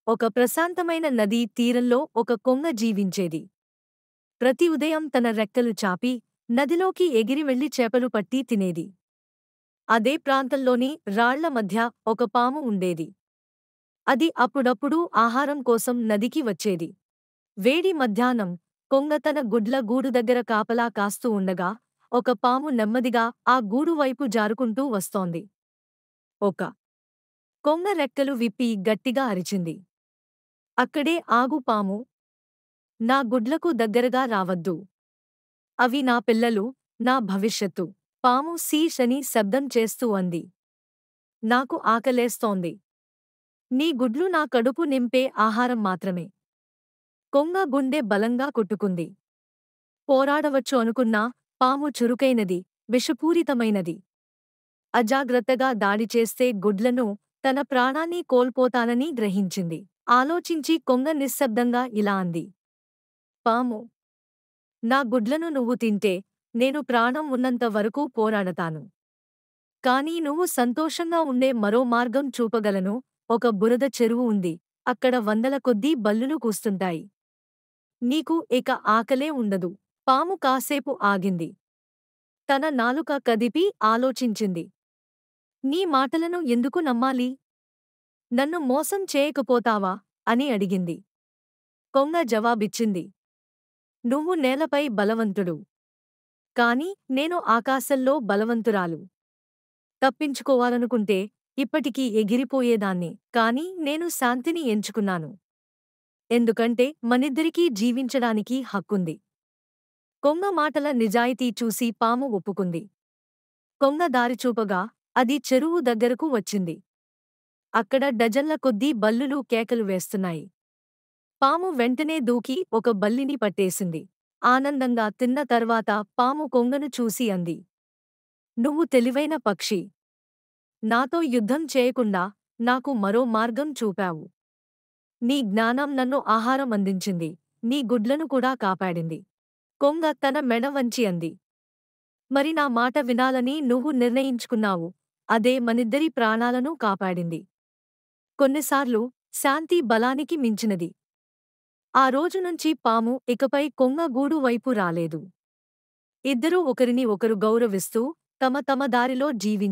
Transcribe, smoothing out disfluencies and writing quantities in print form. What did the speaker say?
ఒక ప్రశాంతమైన నదీ తీరంలో ఒక కొంగ జీవించేది. ప్రతి ఉదయం తన రెక్కలు చాపి నదిలోకి ఎగిరి వెళ్లి చేపలు పట్టి తినేది. అదే ప్రాంతంలోని రాళ్ల మధ్య ఒక పాము ఉండేది. అది అప్పుడప్పుడు ఆహారం కోసం నదికి వచ్చేది. వేడి మధ్యాహ్నం కొంగ తన గుడ్ల గూడు దగ్గర కాపలా కాస్తూ ఉండగా ఒక పాము నెమ్మదిగా ఆ గూడు వైపు జారుకుంటూ వస్తోంది. ఒక కొంగ రెక్కలు విప్పి గట్టిగా అరిచింది. అక్కడే ఆగు పాము! నా గుడ్లకు దగ్గరగా రావద్దు. అవి నా పిల్లలు, నా భవిష్యత్తు. పాము శీష్ అని శబ్దం చేస్తూ అంది. నాకు ఆకలేస్తోంది. నీ గుడ్లు నా కడుపు నింపే ఆహారం మాత్రమే. కొంగ గుండె బలంగా కొట్టుకుంది. పోరాడవచ్చు అనుకున్నా పాము చురుకైనది, విషపూరితమైనది. అజాగ్రత్తగా దాడి చేస్తే గుడ్లను, తన ప్రాణాన్ని కోల్పోతానని గ్రహించింది. ఆలోచించి కొంగ నిశ్శబ్దంగా ఇలా అంది. పాము! నా గుడ్లను నువ్వు తింటే నేను ప్రాణం ఉన్నంత వరకూ పోరాడతాను. కానీ నువ్వు సంతోషంగా ఉండే మరో మార్గం చూపగలను. ఒక బురద చెరువు ఉంది. అక్కడ వందల కొద్దీ బల్లులు కూస్తుంటాయి. నీకు ఇక ఆకలే ఉండదు. పాము కాసేపు ఆగింది. తన నాలుక కదిపి ఆలోచించింది. నీ మాటలను ఎందుకు నమ్మాలి? నన్ను మోసం చేయకపోతావా? అని అడిగింది. కొంగ జవాబిచ్చింది. నువ్వు నేలపై బలవంతుడు. కాని నేను ఆకాశంలో బలవంతురాలు. తప్పించుకోవాలనుకుంటే ఇప్పటికీ ఎగిరిపోయేదాన్ని. కాని నేను శాంతిని ఎంచుకున్నాను. ఎందుకంటే మనిద్దరికీ జీవించడానికి హక్కుంది. కొంగ మాటల నిజాయితీ చూసి పాము ఒప్పుకుంది. కొంగ దారిచూపగా అది చెరువు దగ్గరకు వచ్చింది. అక్కడ డజన్ల కొద్దీ బల్లులు కేకలు వేస్తున్నాయి. పాము వెంటనే దూకి ఒక బల్లిని పట్టేసింది. ఆనందంగా తిన్న తర్వాత పాము కొంగను చూసి అంది. నువ్వు తెలివైన పక్షి. నాతో యుద్ధం చేయకుండా నాకు మరో మార్గం చూపావు. నీ జ్ఞానం నన్ను ఆహారం అందించింది. నీ గుడ్లను కూడా కాపాడింది. కొంగ తన మెడ వంచి అంది. మరి నా మాట వినాలని నువ్వు నిర్ణయించుకున్నావు. అదే మనిద్దరి ప్రాణాలను కాపాడింది. కొన్నిసార్లు శాంతి బలానికి మించినది. ఆ రోజు నుంచి పాము ఇకపై కొంగ గూడు వైపు రాలేదు. ఇద్దరూ ఒకరిని ఒకరు గౌరవిస్తూ తమ తమ దారిలో జీవించారు.